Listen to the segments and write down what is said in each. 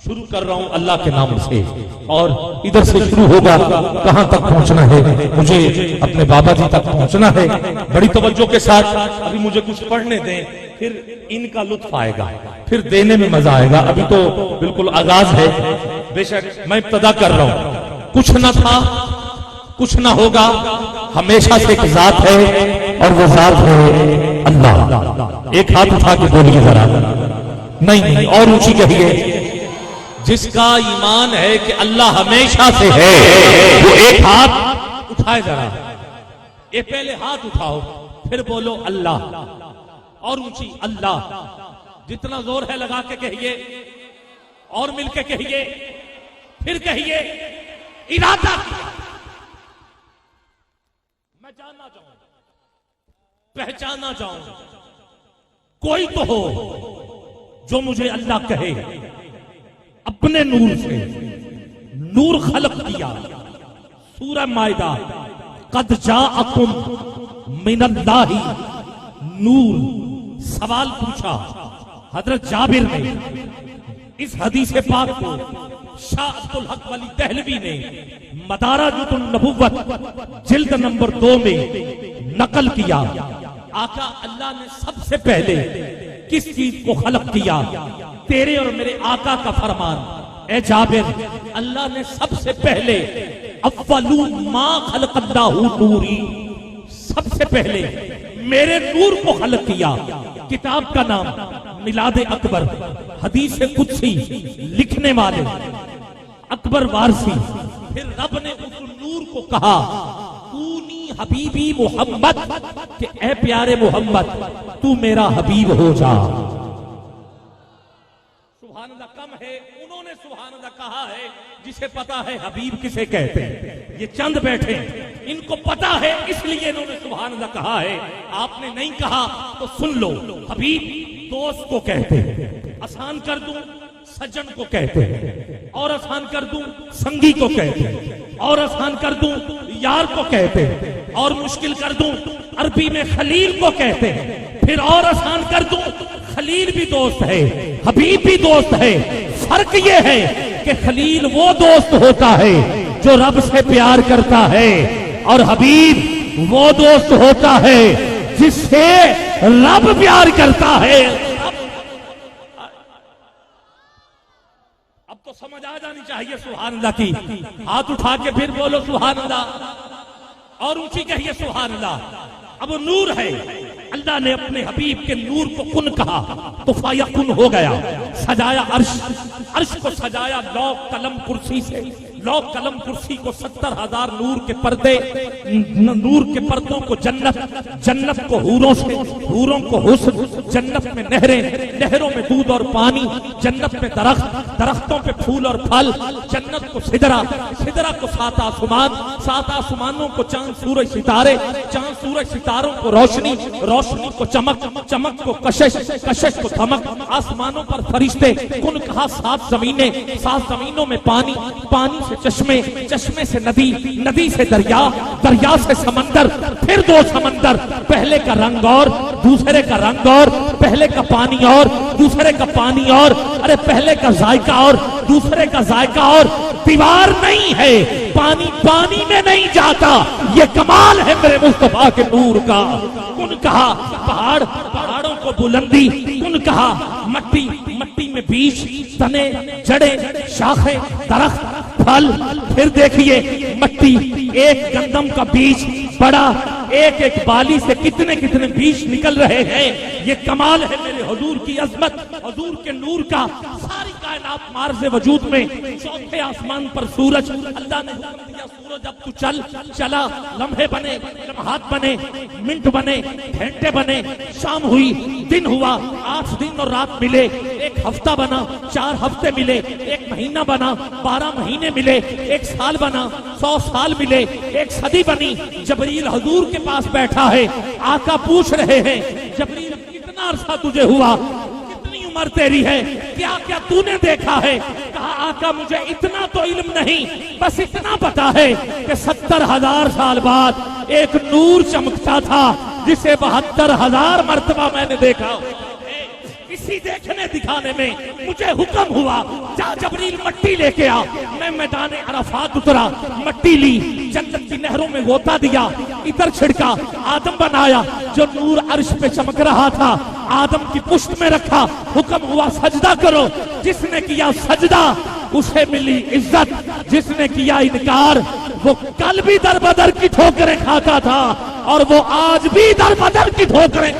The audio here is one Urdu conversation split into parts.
شروع کر رہا ہوں اللہ کے نام سے، اور ادھر سے شروع ہوگا. کہاں تک پہنچنا ہے؟ مجھے اپنے بابا جی تک پہنچنا ہے. بڑی توجہ کے ساتھ ابھی مجھے کچھ پڑھنے دیں، پھر ان کا لطف آئے گا، پھر دینے میں مزہ آئے گا. ابھی تو بالکل آغاز ہے. بے شک میں ابتدا کر رہا ہوں. کچھ نہ تھا، کچھ نہ ہوگا، ہمیشہ سے ایک ذات ہے، اور وہ ذات ہے اللہ. ایک ہاتھ اٹھا کے بولیے ذرا. نہیں اور اونچی کہیے. جس کا ایمان ہے کہ اللہ ہمیشہ سے ہے، وہ ایک ہاتھ اٹھائے ذرا. یہ پہلے ہاتھ اٹھاؤ، پھر بولو اللہ، اور اونچی اللہ. جتنا زور ہے لگا کے کہیے، اور مل کے کہیے، پھر کہیے. ارادہ میں جاننا چاہوں، پہچاننا چاہوں، کوئی تو ہو جو مجھے اللہ کہے اپنے نور سے. نور خلق کیا. سورہ مائدہ قد جاءکم من اللہ نور. سوال پوچھا حضرت جابر نے. اس حدیث پاک کو شاہ عبد الحق ولی دہلوی نے مدارج النبوت جلد نمبر 2 میں نقل کیا. آقا اللہ نے سب سے پہلے کس چیز کو خلق کیا؟ تیرے اور میرے آقا کا فرمان. اے جابر، اللہ نے سب سے پہلے اولو ما خلق اللہ نوری، سب سے پہلے میرے نور کو خلق کیا. کتاب کا نام میلاد اکبر، حدیث قدسی، لکھنے والے اکبر وارسی. پھر رب نے اس نور کو کہا کونی حبیبی محمد، کہ اے پیارے محمد تو میرا حبیب ہو جا. سبحان اللہ کم ہے. انہوں نے سبحان اللہ کہا ہے جسے پتا ہے حبیب کسے کہتے ہیں. یہ چند بیٹھے ان کو پتا ہے، اس لیے انہوں نے سبحان اللہ کہا ہے. آپ نے نہیں کہا تو سن لو. حبیب دوست کو کہتے ہیں. آسان کر دوں سجن کو کہتے ہیں، اور آسان کر دوں سنگی کو کہتے ہیں، اور آسان کر دوں یار کو کہتے ہیں، اور مشکل کر دوں عربی میں خلیل کو کہتے ہیں. پھر اور آسان کر دوں خلیل بھی دوست ہے، حبیب بھی دوست ہے. فرق یہ ہے کہ خلیل وہ دوست ہوتا ہے جو رب سے پیار کرتا ہے، اور حبیب وہ دوست ہوتا ہے جس سے رب پیار کرتا ہے. اب تو سمجھ آ جانی چاہیے سبحان اللہ کی. ہاتھ اٹھا کے پھر بولو سبحان اللہ، اور اونچی کہیے سبحان اللہ. اب وہ نور ہے. اللہ نے اپنے حبیب کے نور کو کن کہا تو فیکن ہو گیا. سجایا عرش، عرش کو سجایا لوح قلم کرسی سے. لوح قلم کرسی کو 70,000 نور کے پردے، نور کے پردوں کو جنت، جنت کو حوروں سے، حوروں کو حسن. جنت میں نہریں، نہروں میں دودھ اور پانی. جنت میں درخت، درختوں پہ پھول اور پھل. جنت کو سدرہ، سدرہ کو 7 آسمان، 7 آسمانوں کو چاند سورج ستارے، چاند سورج ستاروں کو روشنی، روشنی کو چمک، چمک کو کشش، کشش کو دھمک. آسمانوں پر فرشتے. کن کہا 7 زمینیں، 7 زمینوں میں پانی، پانی سے چشمے، چشمے سے ندی، ندی سے دریا، دریا سے سمندر. پھر 2 سمندر، پہلے کا رنگ اور دوسرے کا رنگ اور، پہلے کا پانی اور دوسرے کا پانی اور. ارے پہلے کا ذائقہ اور دوسرے کا ذائقہ اور. دیوار نہیں ہے، پانی پانی میں نہیں جاتا. یہ کمال ہے میرے مصطفیٰ کے نور کا. کن کہا پہاڑ، پہاڑوں کو بلندی. کن کہا مٹی، مٹی میں بیج، تنے، جڑیں، شاخیں، درخت، پھل. پھر دیکھیے مٹی، ایک گندم کا بیج بڑا، ایک ایک بالی سے کتنے کتنے بیج نکل رہے ہیں. یہ کمال ہے میرے حضور کی عظمت، حضور کے نور کا. ساری کائنات مارز وجود میں 4تھے آسمان پر سورج. اللہ نے حکم دیا سورج اب تو چل. چلا. لمحے بنے، لمحات بنے، منٹ بنے، گھنٹے بنے. شام ہوئی، دن ہوا. 8 دن اور رات ملے. ایک ہفتہ بنا، 4 ہفتے ملے. ایک مہینہ بنا، 12 مہینے ملے. ایک سال بنا، 100 سال ملے. ایک صدی بنی. جبریل حضور کے پاس بیٹھا ہے. آقا پوچھ رہے ہیں جبریل کتنا عرصہ تجھے ہوا، کتنی عمر تیری ہے، کیا کیا تو نے دیکھا ہے؟ کہا آقا مجھے اتنا تو علم نہیں، بس اتنا پتا ہے کہ 70,000 سال بعد ایک نور چمکتا تھا جسے 72,000 مرتبہ میں نے دیکھا. اس اسی دیکھنے دکھانے میں مجھے حکم ہوا جا جبریل مٹی لے کے آ. میں میدان عرفات اترا, مٹی لی, جنت کی نہروں میں غوطہ دیا, ادھر چھڑکا, آدم بنایا جو نور عرش پہ چمک رہا تھا, آدم کی پشت میں رکھا, حکم ہوا سجدہ کرو. جس نے کیا سجدہ اسے ملی عزت, جس نے کیا انکار وہ کل بھی در بدر کی ٹھوکریں کھاتا تھا اور وہ آج بھی در بدر کی ٹھوکریں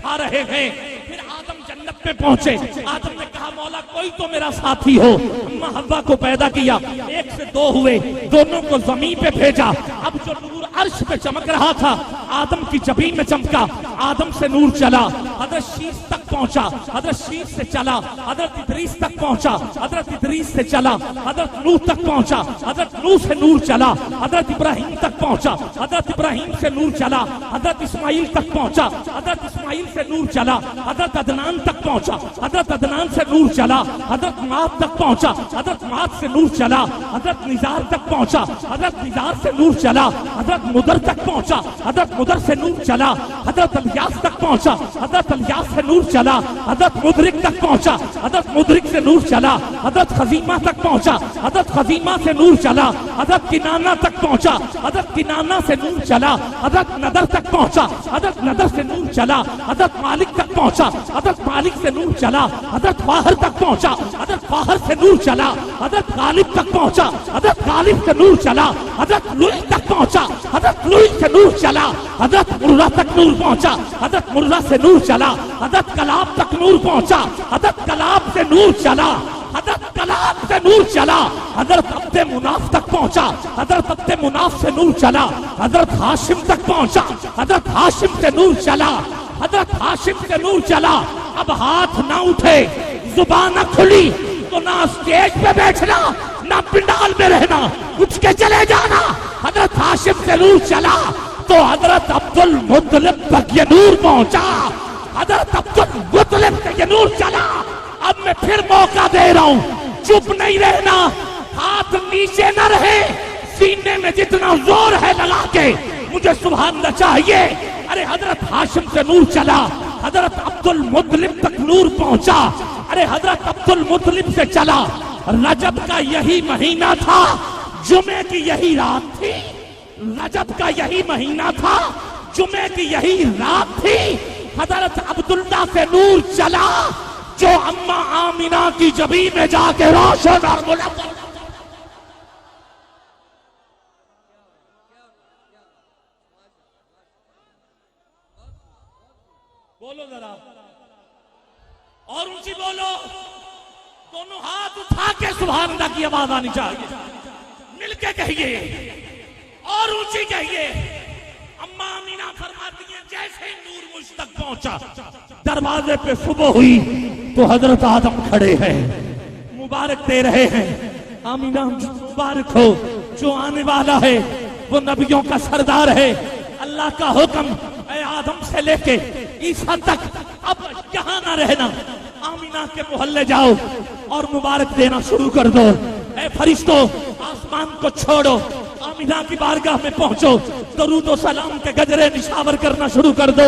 کھا رہے ہیں. پھر آدم جنت میں پہنچے, آدم نے کہا مولا کوئی تو میرا ساتھی ہو. اماں حوا کو پیدا کیا, ایک سے دو ہوئے, دونوں کو زمین پہ بھیجا. اب جو نور عرش پہ چمک رہا تھا آدم کی جبین میں چمکا, آدم سے نور چلا, حضرت شیش تک پہنچا, حضرت شیش سے چلا, حضرت ادریس تک پہنچا, حضرت ادریس سے چلا, حضرت نوح تک پہنچا, حضرت نوح سے نور چلا, حضرت ابراہیم تک پہنچا, حضرت ابراہیم سے نور چلا, حضرت اسماعیل تک پہنچا, حضرت اسماعیل سے نور چلا, حضرت عدنان تک پہنچا, حضرت عدنان سے نور چلا, حضرت معاذ تک پہنچا, حضرت معاذ سے نور چلا, حضرت نزار تک پہنچا, حضرت نزار سے نور چلا, حضرت مدر تک پہنچا, حضرت مدر سے نور چلا, حضرت الیاس تک پہنچا, حضرت الیاس سے نور چلا, حضرت مدرک تک پہنچا, حضرت مدرک سے نور چلا, حضرت خزیمہ تک پہنچا, حضرت خزیمہ سے نور چلا, حضرت کنانہ تک پہنچا, حضرت کنانہ سے نور چلا, حضرت ندر تک پہنچا, حضرت ندر سے نور چلا, حضرت مالک تک پہنچا, حضرت مالک سے نور چلا, حضرت فاہر تک پہنچا, حضرت فاہر سے نور چلا, حضرت غالب تک پہنچا, حضرت غالب سے نور چلا, حضرت لوئی تک پہنچا, حضرت لوئی سے نور چلا, حضرت مرہ تک نور پہنچا, حضرت مرہ سے نور چلا, حضرت کلاب تک نور پہنچا, حضرت کلاب سے نور چلا, حضرت کلاب سے نور چلا, حضرت عبد مناف تک پہنچا, حضرت عبد مناف سے نور چلا, حضرت ہاشم تک پہنچا, حضرت ہاشم سے نور چلا, حضرت ہاشم سے نور چلا. اب ہاتھ نہ اٹھے, زبان نہ کھلی تو نہ اسٹیج پہ بیٹھنا نہ پنڈال میں رہنا, اٹھ کے چلے جانا. حضرت ہاشم سے نور چلا تو حضرت عبد المطلب تک یہ نور پہنچا, حضرت عبد المطلب تک یہ نور چلا. اب میں پھر موقع دے رہا ہوں, چپ نہیں رہنا, ہاتھ نیچے نہ رہے, سینے میں جتنا زور ہے لگا کے مجھے سبحان اللہ چاہیے. ارے حضرت ہاشم سے نور چلا, حضرت عبد المطلب تک نور پہنچا. ارے حضرت عبد المطلب سے چلا, رجب کا یہی مہینہ تھا, جمعے کی یہی رات تھی, رجب کا یہی مہینہ تھا, جمعے کی یہی رات تھی. حضرت عبداللہ سے نور چلا جو اماں آمینہ کی جبین میں جا کے روشن اور ملک. بولو ذرا اور اونچی بولو, دونوں ہاتھ اٹھا کے سبحان اللہ کی آواز آنی چاہیے, مل کے کہیے اور اونچی کہیے. اماں آمینہ فرماتی ہیں جیسے نور مجھ تک پہنچا, دروازے پہ صبح ہوئی تو حضرت آدم کھڑے ہیں, مبارک دے رہے ہیں. آمینہ مبارک ہو, جو آنے والا ہے وہ نبیوں کا سردار ہے. اللہ کا حکم اے آدم سے لے کے عیسیٰ تک اب یہاں نہ رہنا, آمینہ کے محلے جاؤ اور مبارک دینا شروع کر دو. اے فرشتوں آسمان کو چھوڑو, آمینہ کی بارگاہ میں پہنچو, درود و سلام کے گجرے نشاور کرنا شروع کر دو.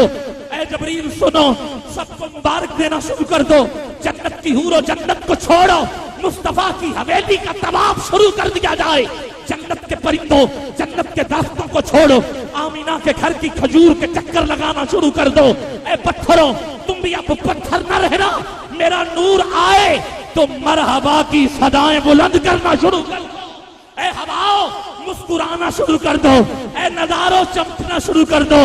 اے جبریل سنو, سب کو مبارک دینا شروع کر دو. جنت کی حور و جنت کو چھوڑو, مصطفیٰ کی حویلی کا طواف شروع کر دیا جائے. جنت کے پرندوں, جنت کے درختوں کو چھوڑو, آمینہ کے گھر کی کھجور کے چکر لگانا شروع کر دو. اے پتھروں تم بھی اب پتھر نہ رہنا, میرا نور آئے تو مرحبا کی صدائیں بلند کرنا شروع کر دو. اے ہواؤ مسکرانا شروع کر دو, اے نظاروں چمکنا شروع کر دو.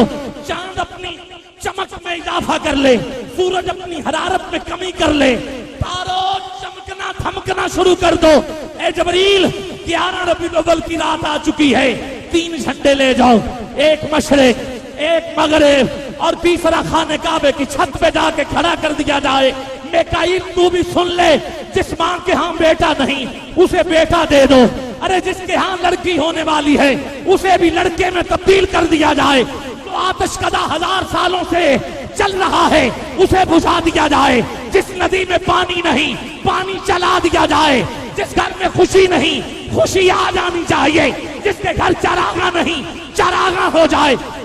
چاند اپنی چمک میں اضافہ کر لے, سورج اپنی حرارت میں کمی کر لے, تاروں چمکنا تھمکنا شروع کر دو. اے جبریل 11 ربیع الاول کی رات آ چکی ہے, 3 جھنڈے لے جاؤ, ایک مشرق, ایک مغرب اور تیسرا خانہ کعبے کی چھت پہ جا کے کھڑا کر دیا جائے. میکائیل تو بھی سن لے, جس ماں کے ہاں بیٹا نہیں اسے بیٹا دے دو. ارے جس کے ہاں لڑکی ہونے والی ہے اسے بھی لڑکے میں تبدیل کر دیا جائے. جو آتش کدہ 1000 سالوں سے چل رہا ہے اسے بجھا دیا جائے. جس ندی میں پانی نہیں پانی چلا دیا جائے. جس گھر میں خوشی نہیں خوشی آ جانی چاہیے. جس کے گھر چراغاں نہیں چراغاں ہو جائے.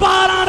12